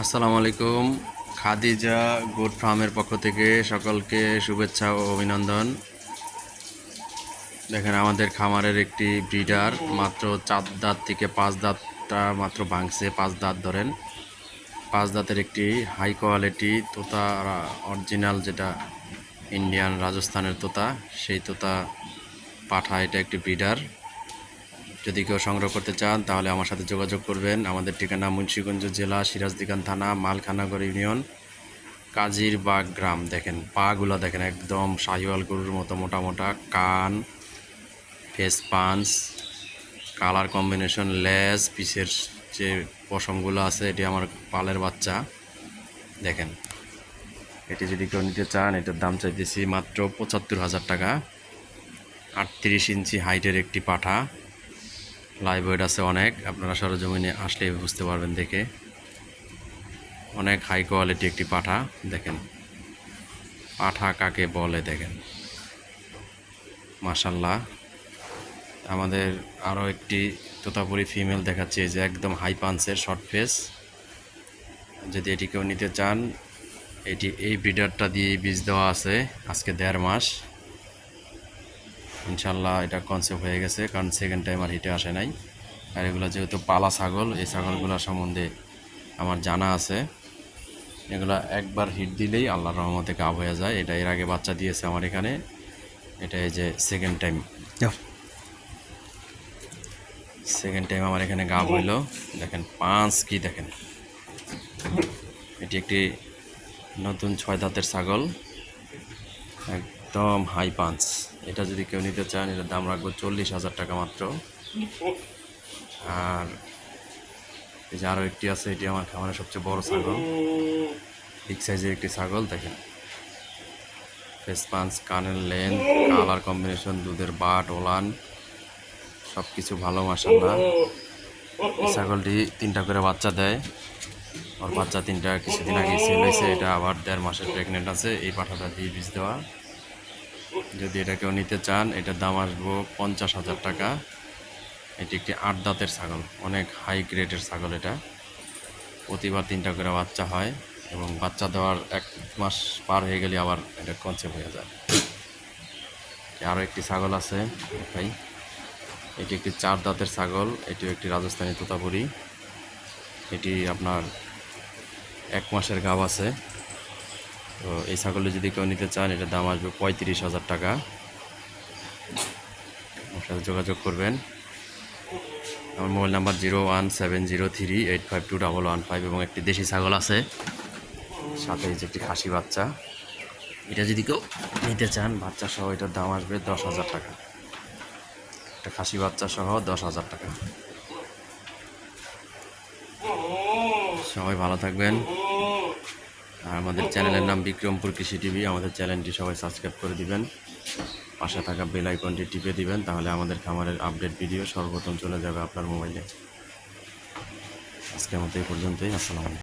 আসসালামু আলাইকুম। খাদিজা গোট ফার্মের পক্ষ থেকে সকলকে শুভেচ্ছা ও অভিনন্দন। দেখেন আমাদের খামারের একটি ব্রিডার মাত্র 4 দাঁত থেকে 5 দাঁতটা মাত্র ভাঙছে, 5 দাঁত ধরেন। 5 দাঁতের একটি হাই কোয়ালিটি তোতা, অরিজিনাল যেটা ইন্ডিয়ান রাজস্থানের তোতা, সেই তোতা পাঠা। এটা একটি ব্রিডার। যদি কেউ সংগ্রহ করতে চান তাহলে আমার সাথে যোগাযোগ করবেন। আমাদের ঠিকানা মুন্সিগঞ্জ জেলা, সিরাজদিখান থানা, মালখানাগড় ইউনিয়ন, কাজিরবাগ গ্রাম। দেখেন পাগুলো দেখেন, একদম শাহিওয়াল গরুর মতো মোটা মোটা কান, ফেস পাঞ্চ, কালার কম্বিনেশন, লেজ, পিসের যে পশমগুলো আছে, এটি আমার পালের বাচ্চা। দেখেন এটি যদি কেউ নিতে চান, এটার দাম চাইতেছি মাত্র 75,000 টাকা। 38 ইঞ্চি হাইটের একটি পাঠা, লাইভ ওয়েট আছে অনেক। আপনারা সরজমিনে আসলে বুঝতে পারবেন দেখে। অনেক হাই কোয়ালিটি একটি পাঠা। দেখেন পাঠা কাকে বলে দেখেন, মাশাল্লাহ। আমাদের আরও একটি তোতাপুরি ফিমেল দেখাচ্ছি, যে একদম হাই পাঞ্চের, শর্ট ফেস। যদি এটি কেউ নিতে চান, এই ব্রিডারটা দিয়ে বীজ দেওয়া আছে আজকে 1.5 মাস। ইনশাল্লাহ এটা কনসেপ্ট হয়ে গেছে, কারণ সেকেন্ড টাইম আর হিটে আসে নাই। আর এগুলো যেহেতু পালা ছাগল, এই ছাগলগুলো সম্বন্ধে আমার জানা আছে। এগুলো একবার হিট দিলেই আল্লাহর রহমতে গাভ হয়ে যায়। এটা এর আগে বাচ্চা দিয়েছে আমার এখানে, এটা এই যে সেকেন্ড টাইম আমার এখানে গাভ হইল। দেখেন পাঁচ কি দেখেন, এটি একটি নতুন 6 দাঁতের ছাগল, একদম হাই পাঞ্চ। এটা যদি কেউ নিতে চান, এটার দাম রাখবো 40,000 টাকা মাত্র। আর এই যে আরও একটি আছে, এটি আমার খামারের সবচেয়ে বড় ছাগল, বিগ সাইজের একটি ছাগল। দেখেন ফেস পাঞ্চ, কানের লেন্থ, কালার কম্বিনেশন, দুধের বাট, ওলান সব কিছু ভালো, মাশাআল্লাহ। এই ছাগলটি 3টা করে বাচ্চা দেয়। ওর বাচ্চা 3টা কিছুদিন আগে সেল হয়েছে, এটা আবার 1.5 মাসের প্রেগনেন্ট আছে। এই পাঠাটা দিয়ে বীজ দেওয়া। যদি এটা কেউ নিতে চান, এটার দাম আসবো 50,000 টাকা। এটি একটি 8 দাঁতের ছাগল, অনেক হাই গ্রেডের ছাগল। এটা প্রতিবার 3টা করে বাচ্চা হয়, এবং বাচ্চা দেওয়ার 1 মাস পার হয়ে গেলে আবার এটা কনসেপ্ট হয়ে যায়। আরও একটি ছাগল আছে ভাই, এটি একটি 4 দাঁতের ছাগল, এটিও একটি রাজস্থানী তোতাপুরি। এটি আপনার 1 মাসের গাভ আছে। তো এই ছাগলটি যদি কেউ নিতে চান, এটার দাম আসবে 35,000 টাকা। আমার সাথে যোগাযোগ করবেন। আমার মোবাইল নাম্বার 01703852115, এবং একটি দেশি ছাগল আছে সাথে, এই যে একটি খাসি বাচ্চা। এটা যদি কেউ নিতে চান বাচ্চা সহ, এটার দাম আসবে 10,000 টাকা। একটা খাসি বাচ্চা সহ 10,000 টাকা। সবাই ভালো থাকবেন। আর আমাদের চ্যানেলের নাম বিক্রমপুর কৃষি টিভি। আমাদের চ্যানেলটি সবাই সাবস্ক্রাইব করে দিবেন, পাশে থাকা বেল আইকনটি টিপে দিবেন, তাহলে আমাদের খামারের আপডেট ভিডিও সর্বপ্রথম চলে যাবে আপনার মোবাইলে। আজকের মতো এই পর্যন্তই। আসসালামু আলাইকুম।